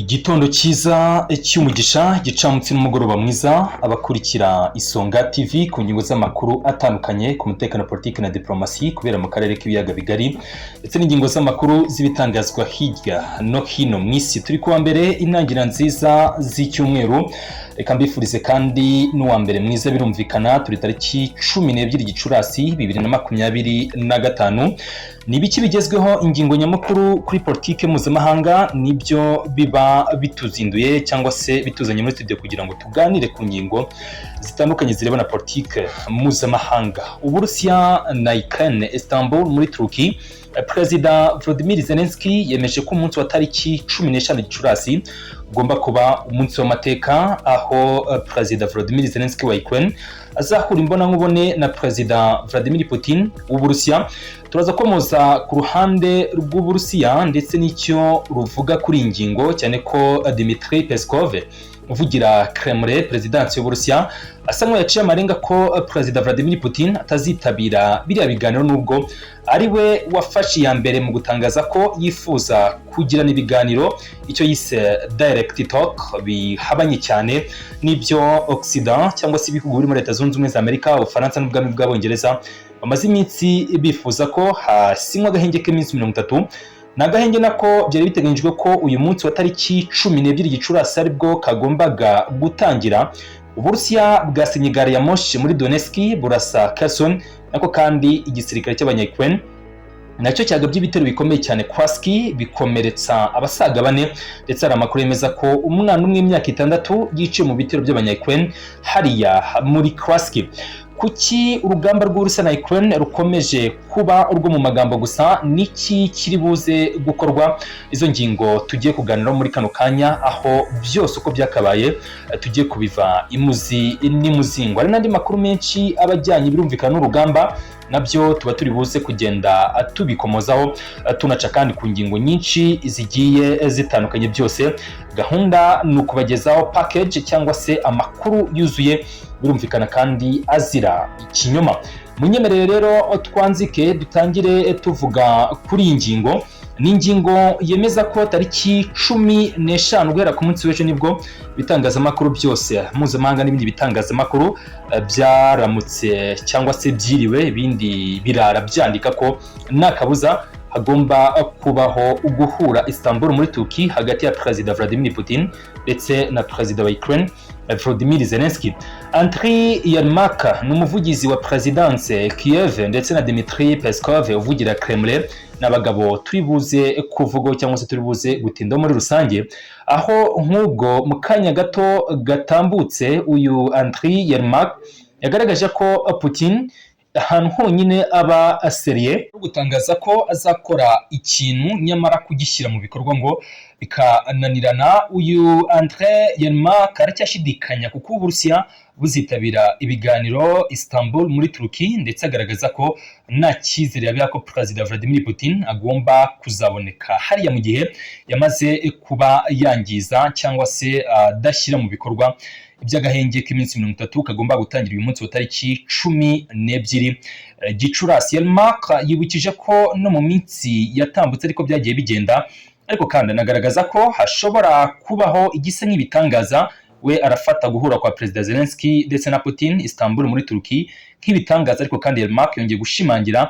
Igitondo cyiza cy'umugisha gicamutse n'umugoroba mwiza abakurikira Isonga TV ku ngingo z'amakuru atandukanye ku mutekano politiki na diplomasi kubera mu karere k'ibiyaga bigari ndetse n'ingingo z'amakuru z'ibitangazwa hirya no hino mu isi. Turi kuwa mbere intangiriro nziza z'icyumweru, reka mbifurize kandi n'uwa mbere mwiza birumvikana. Turi tariki 12 Gicurasi 2025. Ni biki bigezweho ingingo nyamukuru kuri politike mpuzamahanga nibyo biba bituzinduye cyangwa se bituzanye muri studio kugira ngo tuganire ku ngingo zitandukanye zirebana na politike mpuzamahanga. Uburusiya na Ukraine, Istanbul muri Turkey. Perezida Volodymyr Zelensky yemeje ko umunsi wa tariki 15 Gicurasi ugomba kuba umunsi w'amateka, aho Perezida Volodymyr Zelensky wa Ukraine azahura imbonankubone na Perezida Vladimir Putin w'Uburusiya. Turaza komoza ku ruhande rw'Uburusiya ndetse n'icyo ruvuga kuri ingingo, cyane ko Dmitry Peskov uvugira Kremlin Presidansi y'Uburusiya asa nk'aho yaciye amarenga ko Perezida Vladimir Putin atazitabira biriya biganiro, nubwo ari we wafashe iya mbere mu gutangaza ko yifuza kugirana ibiganiro icyo yise direct talk bihabanye cyane n'ibyo Occident cyangwa se ibihugu biri muri Leta Zunze Ubumwe za Amerika, Ubufaransa n'ubwami bw'Abongereza bamaze iminsi bifuza ko hasinywa agahenge k'iminsi 30. Nagahenge nako byari biteganyijwe ko uyu munsi wa tariki 12 Gicurasi aribwo kagombaga gutangira. Uburusiya bwasinye gari ya moshi muri Donetsk burasa Kherson, nako kandi igisirikare cy'abanya-Ukraine nacyo cyagabye ibitero bikomeye cyane Kursk bikomeretsa abasaga 4, ndetse hari amakuru yemeza ko umwana umwe w'imyaka 6 yiciye mu bitero by'abanya-Ukraine hariya muri Kursk. Kuki urugamba rw'Uburusiya na Ukraine rukomeje kuba urwo mu magambo gusa? Niki kiri buze gukorwa? Izo ngingo tugiye kuganira muri kano kanya, aho byose uko byakabaye tugiye kubiva imuzi n'imuzingo. Hari n'andi makuru menshi abajyanye birumvikana n'urugamba, nabyo tuba turi buze kugenda tubikomozaho, tunaca kandi ku ngingo nyinshi zigiye zitandukanye. Byose gahunda ni ukubagezaho package cyangwa se amakuru yuzuye birumvikana kandi azira ikinyoma. Munyemerere rero twanzike dutangire tuvuga kuri iyi ngingo. Ni ingingo yemeza ko tariki 15 guhera ku munsi w'ejo nibwo bitangazamakuru byose mpuzamahanga n'ibindi bitangazamakuru byaramutse cyangwa se byiriwe ibindi birara byandika ko nakabuza hagomba kubaho uguhura Istanbul muri Turkey hagati ya Perezida Vladimir Putin ndetse na Perezida wa Ukraine Volodymyr Zelensky. Andriy Yermak ni umuvugizi wa Presidanse Kiev ndetse na Dmitry Peskov uvugira Kremlin n'abagabo turi buze kuvuga cyangwa se turi buze gutinda muri rusange, aho nk'ubwo mu kanya gato gatambutse uyu Andriy Yermak yagaragaje ko Putin ahantu honyine aba aseriye gutangaza ko azakora ikintu nyamara kugishyira mu bikorwa ngo bikananirana. Uyu Andriy Yermak aracyashidikanya kuko Uburusiya buzitabira ibiganiro Istanbul muri Turkey, ndetse agaragaza ko nta cyizere yabiha ko Perezida Vladimir Putin agomba kuzaboneka hariya mu gihe yamaze kuba yangiza cyangwa se adashyira mu bikorwa iby'agahenge k'iminsi 30 kagomba gutangira uyu munsi wa tariki 12 Gicurasi. Yermak yibukije ko no mu minsi yatambutse ariko byagiye bigenda, ariko kandi anagaragaza ko hashobora kubaho igisa nk'ibitangaza. We arafata guhura kwa Perezida Zelensky ndetse na Putin Istanbul muri Turkey nk'ibitangaza, ariko kandi Yermak yongeye gushimangira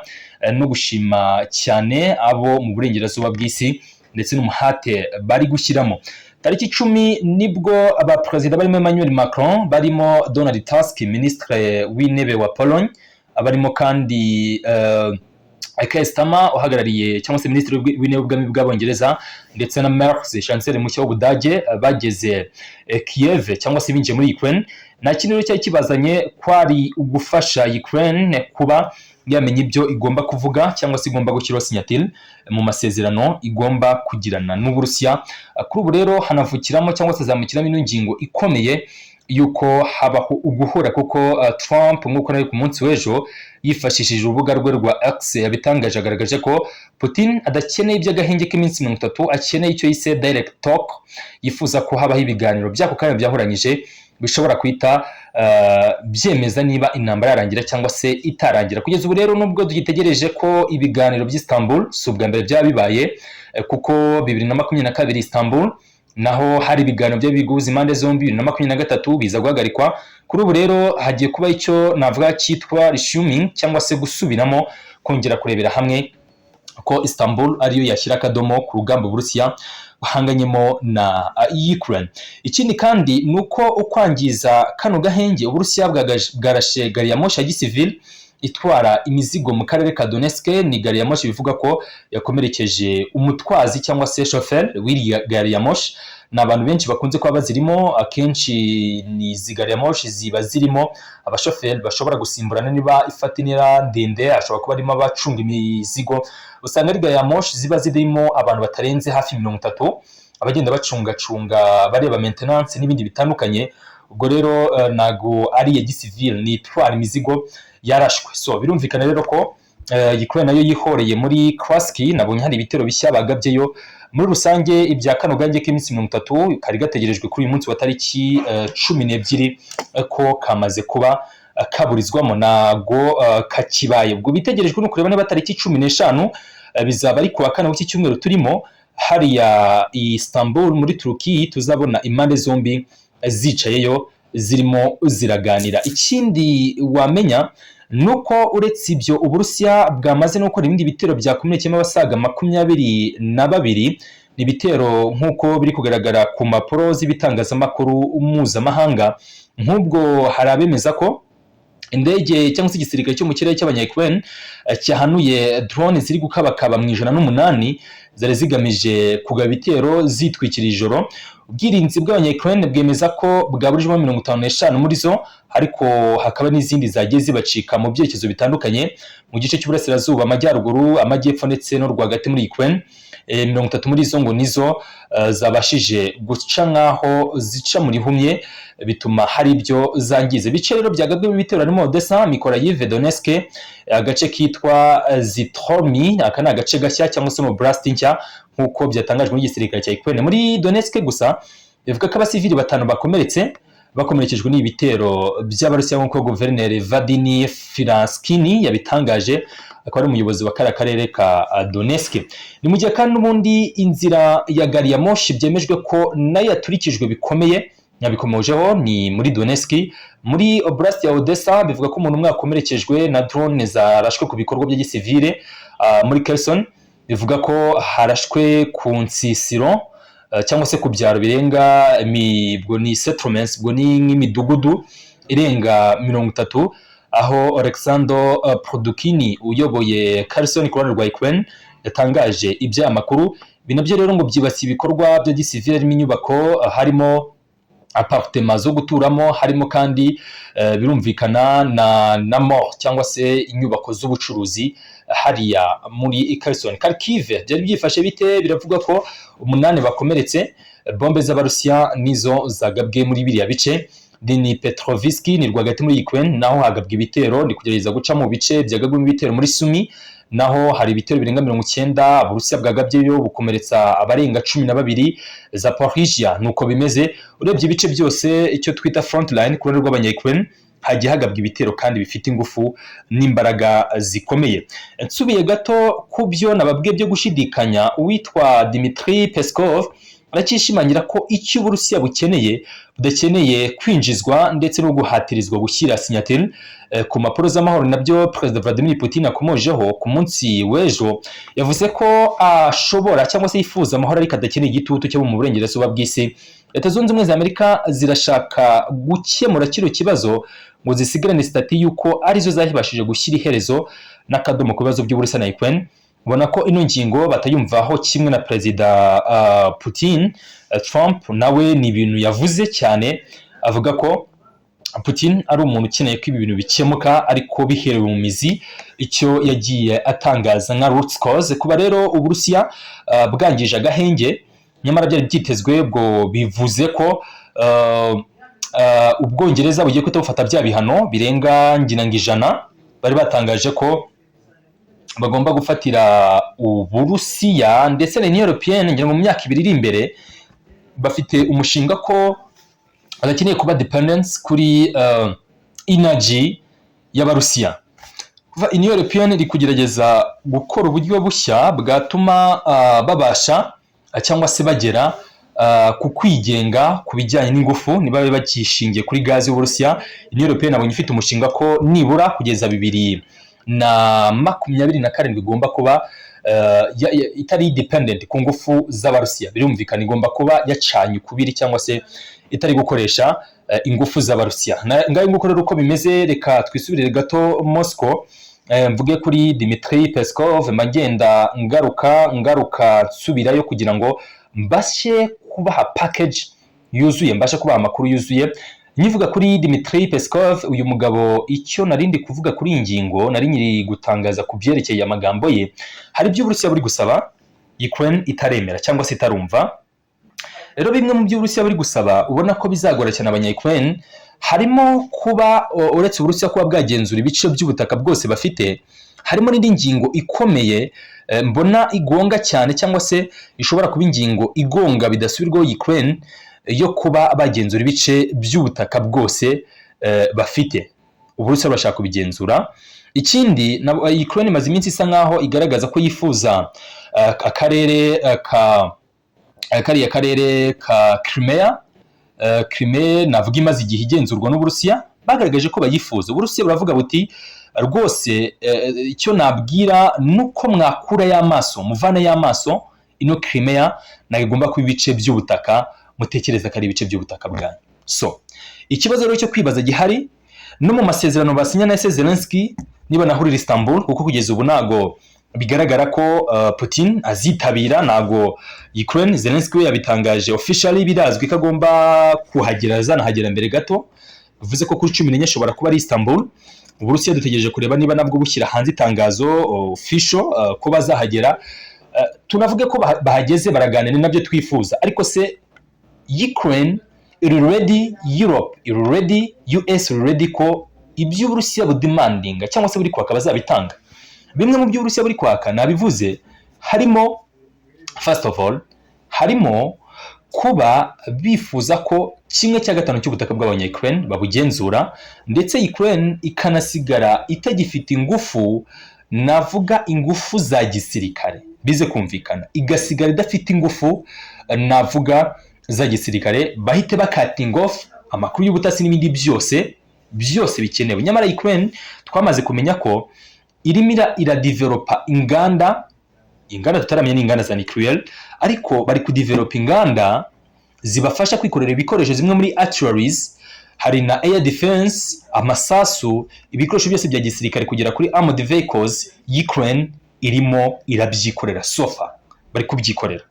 no gushima cyane abo mu burengerazuba bw'isi ndetse n'umuhate bari gushyiramo. Tariki 10 nibwo abaperezida barimo Emmanuel Macron, barimo Donald Tusk ministre w'intebe wa Pologne, abarimo kandi Keir Starmer uhagarariye cyangwa se ministre w'intebe w'ubwami bw'Abongereza ndetse na Merz chancelier mushya w'Ubudage bageze Kiev cyangwa se binjiye muri Ukraine. Nta kintu cyari kibazanye kwari ugufasha Ukraine kuba yamenye ibyo igomba kuvuga cyangwa se igomba gushyiraho signature mu masezerano igomba kugirana n'Uburusiya. Kuri ubu rero hanavukiramo cyangwa se zamukiramo ino ngingo ikomeye yuko habaho uguhura, kuko Trump nk'uko nawe ku munsi w'ejo yifashishije urubuga rwe rwa X yabitangaje, agaragaje ko Putin adakeneye iby'agahenge k'iminsi 30, akeneye icyo yise direct talk. Yifuza ko habaho ibiganiro byako kandi byahuranyije bishobora kwita byemeza niba intambara yarangira cyangwa se itarangira. Kugeza ubu rero nubwo dugitegereje ko ibiganiro by'Istanbul si ubwa mbere byabibaye, kuko 2022 Istanbul naho hari ibiganiro by'abiguzi impande zombi na 2023 biza guhagarikwa. Kuri ubu rero hagiye kuba icyo navuga cyitwa resuming cyangwa se gusubiramo, kongera kurebera hamwe ko Istanbul ariyo yashyira akadomo ku rugamba Burusiya bahanganyemo na Ukraine. Ikindi kandi nuko ukwangiza kano gahenge Uburusiya bwarashe gari ya moshi ya gisivili itwara imizigo mu karere ka Donetsk. Ni gari ya moshi bivuga ko yakomerekeje umutwazi cyangwa se chauffeur w'iri gari ya moshi. Ni abantu benshi bakunze kuba bazirimo, akenshi ni izi gari ya moshi ziba zirimo abashoferi bashobora gusimburana niba ifatinira ndende, ashobora kuba arimo abacunga imizigo. Usanga ari gari ya moshi ziba zirimo abantu batarenze hafi 30 abagenda bacungacunga bareba maintenance n'ibindi bitandukanye. Ubwo rero nago ari ya gisivili, ni itwara imizigo yarashwe. So birumvikana rero ko Ukraine nayo yihoreye muri Kursk. Nabonye hari ibitero bishya bagabyeyo. Muri rusange ibya kano gange k'iminsi 30 kari gategerejwe kuri uyu munsi wa tariki 12 ko kamaze kuba kaburizwamo, nago kakibaye. Ubwo bitegerejwe no kureba niba tariki 15 bizaba ari kuwa kane w'iki cyumweru turimo hariya Istanbul muri Turkiya, tuzabona impande zombi zicayeyo zirimo ziraganira. Ikindi wamenya nuko uretse ibyo Uburusiya bwamaze no gukora ibindi bitero byakomerekemo abasaga 22. Ni bitero nk'uko biri kugaragara ku mpapuro z'ibitangazamakuru mpuzamahanga. Nk'ubwo hari abemeza ko indege cyangwa se igisirikare cyo mu kirere cy'abanya-Ukraine cyahanuye drone ziri gukabakaba mu 108 zari zigamije kugaba bitero zitwikira ijoro. Ubwirinzi bw'abanya-Ukraine bwemeza ko bwaburijemo 55 muri zo, ariko hakaba n'izindi zagiye zibacika mu byerekezo bitandukanye mu gice cy'uburasirazuba, amajyaruguru, amajyepfo ndetse no rwagati muri Ukraine. 30 muri zo ngo nizo zabashije guca nkaho zica muri humye, bituma hari ibyo zangize. Bice rero byagabwe ibitero harimo Odessa, Mykolaiv, Donetsk, agace kitwa Zitromy, aka ni agace gashya cyangwa se oblast nshya nk'uko byatangajwe n'igisirikare cya Ukraine. Muri Donetsk gusa bivuga ko abasivili 5 bakomerekejwe n'ibitero by'Abarusiya nk'uko Guverineri Vadini Firanskini yabitangaje, akaba ari umuyobozi wa karere ka Donetsk. Ni mu gihe kandi n'ubundi inzira ya gari ya moshi byemejwe ko nayo yaturikijwe bikomeye, nabikomojeho ni muri Donetsk. Muri oblast ya Odessa bivuga ko umuntu umwe yakomerekejwe na drone zarashwe ku bikorwa bya gisivile. Muri Kherson bivuga ko harashwe ku nsisiro cyangwa se ku byaro birenga ubwo ni settlements, ubwo ni nk'imidugudu irenga 30, aho Alexander Produkini uyoboye Kherson ku ruhande rwa Ukraine yatangaje ibya makuru. Binabyo rero ngo byibasiye ibikorwa bya gisivile, harimo inyubako, harimo apartment zo guturamo, harimo kandi birumvikana na mall cyangwa se inyubako z'ubucuruzi hariya muri Kherson. Kharkiv byari byifashe bite? Biravuga ko 8 bakomeretse. Bombe z'Abarusiya nizo zagabwe muri biriya bice. Dini Petrovsk ni rwagati muri Ukraine, naho hagabwe ibitero ni kugereza guca mu bice byagabwe ibitero muri Sumy, naho hari ibitero birenga 90 Uburusiya bwagabyeyo bukomeretsa abarenga 12. Zaporizhia nuko bimeze. Urebye ibice byose icyo twita front line ku ruhande rw'abanya-Ukraine hagiye hagabwa ibitero kandi bifite ingufu n'imbaraga zikomeye. Nsubiye gato ku byo nababwiye byo gushidikanya, uwitwa Dmitry Peskov arakishimangira ko icyo Uburusiya bukeneye budakeneye kwinjizwa ndetse no guhatirizwa gushyira signature ku mpapuro z'amahoro. Nabyo President Vladimir Putin akomojeho ku munsi w'ejo, yavuze ko ashobora cyangwa se yifuza amahoro ariko adakeneye igitutu cyo mu burengerazuba bw'isi. Leta Zunze Ubumwe za Amerika zirashaka gukemura kino kibazo ngo zisigarane stati yuko arizo zahibashije gushyira iherezo n'akadomo ku bibazo by'Uburusiya na Ukraine. Ubona ko ino ngingo batayumvaho kimwe na Perezida Putin. Trump nawe ni ibintu yavuze cyane, avuga ko Putin ari umuntu ukeneye ko ibi bintu bikemuka ariko biherewe mu mizi, icyo yagiye atangaza nka root cause. Kuba rero Uburusiya bwangije agahenge nyamara byari byitezwe, bwo bivuze ko Ubwongereza bugiye kutafata bya bihano birenga nginanga 100. Bari batangaje ko bagomba gufatira Uburusiya ndetse na Union Europeenne ngira mu myaka 2 iri imbere. Bafite umushinga ko badakeneye kuba dependence kuri energy y'Abarusiya. Union Europeenne iri kugerageza gukora uburyo bushya bwatuma babasha cyangwa se bagera ku kwigenga ku bijyanye n'ingufu niba bakishingiye kuri gazi y'Uburusiya. Union Européenne nabonye ifite umushinga ko nibura kugeza 2027 igomba kuba itari dependent ku ngufu z'Abarusiya. Birumvikana igomba kuba yacanye ukubiri cyangwa se itari gukoresha ingufu z'Abarusiya. Ngaho nguko rero uko bimeze, reka twisubirire gato Moscow. Mvuge kuri Dmitry Peskov, magenda ngaruka nsubirayo kugira ngo mbashe kubaha package yuzuye, mbashe kubaha amakuru yuzuye. Nyivuga kuri Dmitry Peskov, uyu mugabo icyo narindi kuvuga kuri ingingo nari nyiri gutangaza ku byerekeye amagambo ye, hari ibyo Uburusiya buri gusaba Ukraine itaremera cyangwa se itarumva. Rero bimwe mu byo Uburusiya buri gusaba ubona ko bizagora cyane abanya-Ukraine, harimo kuba uretse Uburusiya kuba bwagenzura ibice by'ubutaka bwose bafite, harimo n'indi ngingo ikomeye mbona igonga cyane cyangwa se ishobora kuba ingingo igonga bidasubirwaho Ukraine, yo kuba bagenzura ibice by'ubutaka bwose bafite. Uburusiya burashaka kubigenzura. Ikindi Ukraine imaze iminsi isa nkaho igaragaza ko yifuza akarere ka Crimea navuga imaze igihe igenzurwa n'Uburusiya, bagaragaje ko bayifuza. Uburusiya buravuga buti rwose icyo nabwira nuko mwakura y'amaso, muvana y'amaso ino Crimea na igomba kuba ibice by'ubutaka mutekereza ko ari ibice by'ubutaka bwanyu. So ikibazo rero cyo kwibaza gihari no mu masezerano basinya na Zelensky niba nahurira Istanbul, kuko kugeza ubu nago bigaragara ko Putin azitabira, nago Ukraine. Zelensky we yabitangaje officially, birazwi ko agomba kuhagera, zanahagera mbere gato. Bivuze ko kuri 14 ashobora kuba ari Istanbul. Uburusiya dutegereje kureba niba nabwo bushyira hanze itangazo official ko bazahagera. Tunavuge ko bahageze baraganira nabyo twifuza, ariko se Ukraine iri ready, Europe iri ready, US iri ready ko ibyo Uburusiya budemandinga cyangwa se buri kwaka bazabitanga. Bimwe mu byo Uburusiya buri kwaka nabivuze, harimo first of all harimo kuba bifuza ko 1/5 cy'ubutaka bw'abanya-Ukraine babugenzura, ndetse Ukraine ikanasigara itagifite ingufu, navuga ingufu za gisirikare bize kumvikana, igasigara idafite ingufu navuga za gisirikare, bahite bakating off amakuru y'ubutasi n'ibindi byose bikenewe. Nyamara Ukraine twamaze kumenya ko irimira iradevelopa inganda tutaramenya n'inganda za nuclear, ariko bari kudevelopa inganda zibafasha kwikorera ibikoresho zimwe muri artilleries, hari na air defense, amasasu, ibikoresho byose bya gisirikare kugera kuri armored vehicles. Ukraine irimo irabyikorera, sofa bari kubyikorera.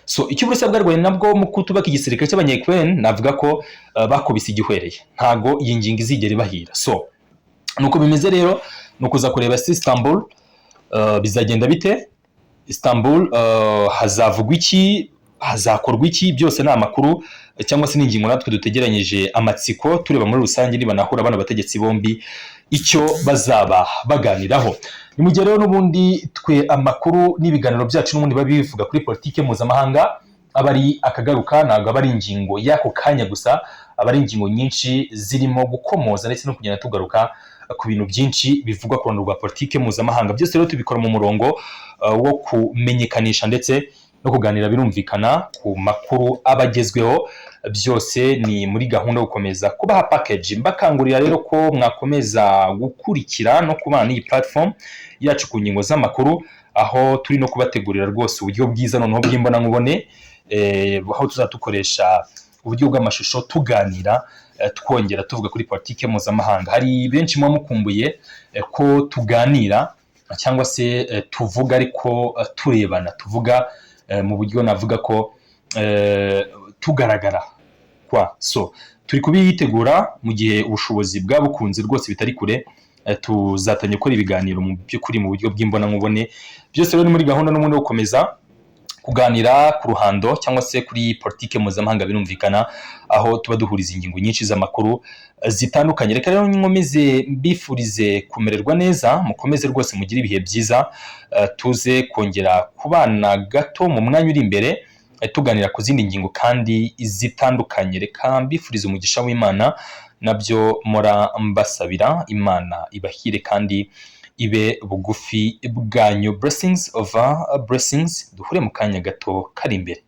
So icyo Uburusiya bwarwaye nabwo mu kutubaka igisirikare cy'abanya-Ukraine, navuga ko bakubise igihwereye, ntago iyi ngingo izigera ibahira. So nuko bimeze rero, nukuza kureba Istanbul bizagenda bite. Istanbul hazavugwa iki, hazakorwa iki, byose ni amakuru cyangwa se n'ingingo natwe dutegeranyije amatsiko tureba muri rusange niba nahura bana bategetsi bombi icyo bazaba baganiraho. Ni mu gihe rero n'ubundi twe amakuru n'ibiganiro byacu n'ubundi babivuga kuri politike mpuzamahanga, abari akagaruka ntabwo abari ingingo y'ako kanya gusa, abari ingingo nyinshi zirimo gukomoza ndetse no kugenda tugaruka ku bintu byinshi bivugwa ku ruhando rwa politike mpuzamahanga. Byose rero tubikora mu murongo wo kumenyekanisha ndetse no kuganira birumvikana ku makuru abagezweho. Byose ni muri gahunda yo gukomeza kubaha package. Mbakangurira rero ko mwakomeza gukurikira no kubana n'iyi platform yacu ku ngingo z'amakuru, aho turi no kubategurira rwose uburyo bwiza noneho bw'imbona nkubone, aho tuzatukoresha uburyo bw'amashusho tuganira, twongera tuvuga kuri politike mpuzamahanga. Hari benshi mwa mukumbuye ko tuganira cyangwa se tuvuga ariko turebana, tuvuga mu buryo navuga ko tugaragara kwa. So turi kubiyitegura mu gihe ubushobozi bwabukunze rwose bitari kure, tuzatanye gukora ibiganiro mu by'ukuri mu buryo bw'imbona nkubone. Byose rero ni muri gahunda n'ubundi wo gukomeza kuganira ku ruhando cyangwa se kuri politike mpuzamahanga birumvikana, aho tuba duhuriza ingingo nyinshi z'amakuru zitandukanye. Reka rero nkomeze mbifurize kumererwa neza, mukomeze rwose mugire ibihe byiza, tuze kongera kubana gato mu mwanya uri imbere tuganira ku zindi ngingo kandi zitandukanye. Reka mbifurize umugisha w'Imana, nabyo mora mbasabira Imana ibahire kandi ibe bugufi bwanyu. Blessings over blessings. Duhure mu kanya gato kari imbere.